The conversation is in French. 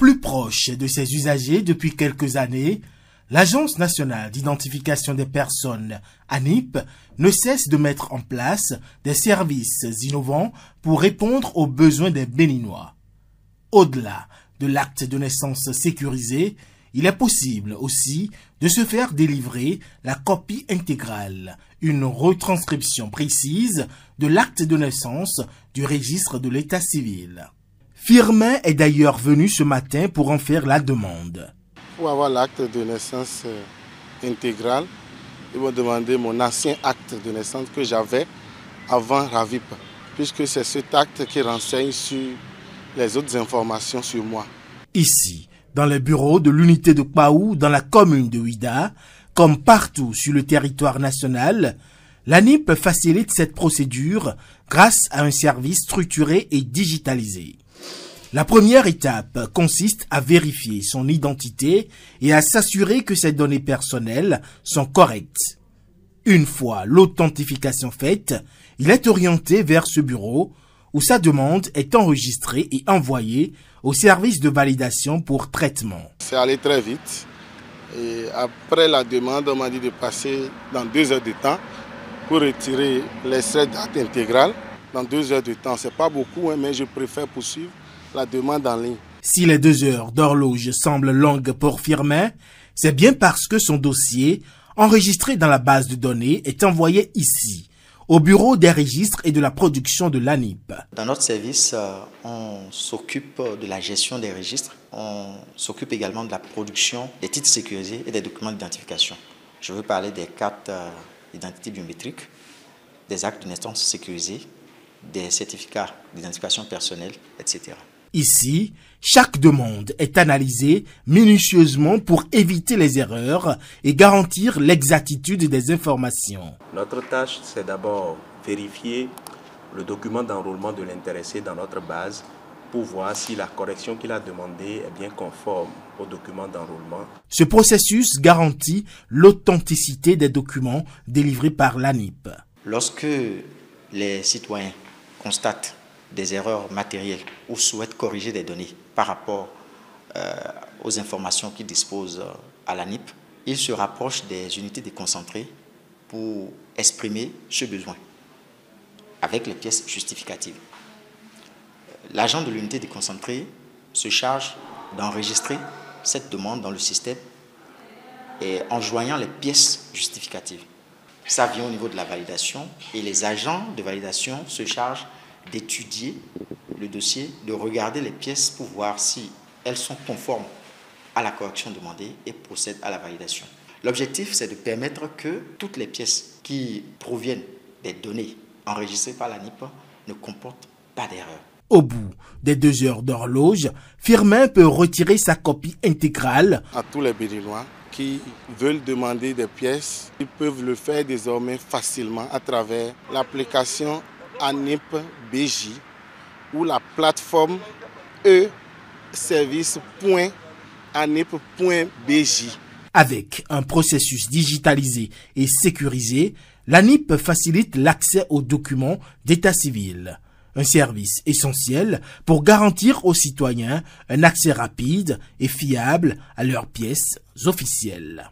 Plus proche de ses usagers depuis quelques années, l'Agence nationale d'identification des personnes, ANIP, ne cesse de mettre en place des services innovants pour répondre aux besoins des Béninois. Au-delà de l'acte de naissance sécurisé, il est possible aussi de se faire délivrer la copie intégrale, une retranscription précise de l'acte de naissance du registre de l'état civil. Firmin est d'ailleurs venu ce matin pour en faire la demande. Pour avoir l'acte de naissance intégral, ils m'ont demandé mon ancien acte de naissance que j'avais avant RAVIP, puisque c'est cet acte qui renseigne sur les autres informations sur moi. Ici, dans le bureau de l'unité de Kpaou, dans la commune de Ouida, comme partout sur le territoire national, l'ANIP facilite cette procédure grâce à un service structuré et digitalisé. La première étape consiste à vérifier son identité et à s'assurer que ses données personnelles sont correctes. Une fois l'authentification faite, il est orienté vers ce bureau où sa demande est enregistrée et envoyée au service de validation pour traitement. C'est allé très vite. Et après la demande, on m'a dit de passer dans 2 heures de temps pour retirer l'extrait d'acte intégral. Dans 2 heures de temps, c'est pas beaucoup, mais je préfère poursuivre la demande en ligne. Si les 2 heures d'horloge semblent longues pour Firmin, c'est bien parce que son dossier, enregistré dans la base de données, est envoyé ici, au bureau des registres et de la production de l'ANIP. Dans notre service, on s'occupe de la gestion des registres, on s'occupe également de la production des titres sécurisés et des documents d'identification. Je veux parler des cartes d'identité biométrique, des actes de naissance sécurisés, des certificats d'identification personnelle, etc. Ici, chaque demande est analysée minutieusement pour éviter les erreurs et garantir l'exactitude des informations. Notre tâche, c'est d'abord vérifier le document d'enrôlement de l'intéressé dans notre base pour voir si la correction qu'il a demandée est bien conforme au document d'enrôlement. Ce processus garantit l'authenticité des documents délivrés par l'ANIP. Lorsque les citoyens constatent des erreurs matérielles ou souhaitent corriger des données par rapport aux informations qu'ils disposent à l'ANIP, ils se rapprochent des unités déconcentrées pour exprimer ce besoin avec les pièces justificatives. L'agent de l'unité déconcentrée se charge d'enregistrer cette demande dans le système et en joignant les pièces justificatives. Ça vient au niveau de la validation et les agents de validation se chargent d'étudier le dossier, de regarder les pièces pour voir si elles sont conformes à la correction demandée et procèdent à la validation. L'objectif, c'est de permettre que toutes les pièces qui proviennent des données enregistrées par l'ANIP ne comportent pas d'erreur. Au bout des 2 heures d'horloge, Firmin peut retirer sa copie intégrale. À tous les Béninois qui veulent demander des pièces, ils peuvent le faire désormais facilement à travers l'application ANIP BJ ou la plateforme e-service.anip.bj. Avec un processus digitalisé et sécurisé, l'ANIP facilite l'accès aux documents d'état civil. Un service essentiel pour garantir aux citoyens un accès rapide et fiable à leurs pièces officielles.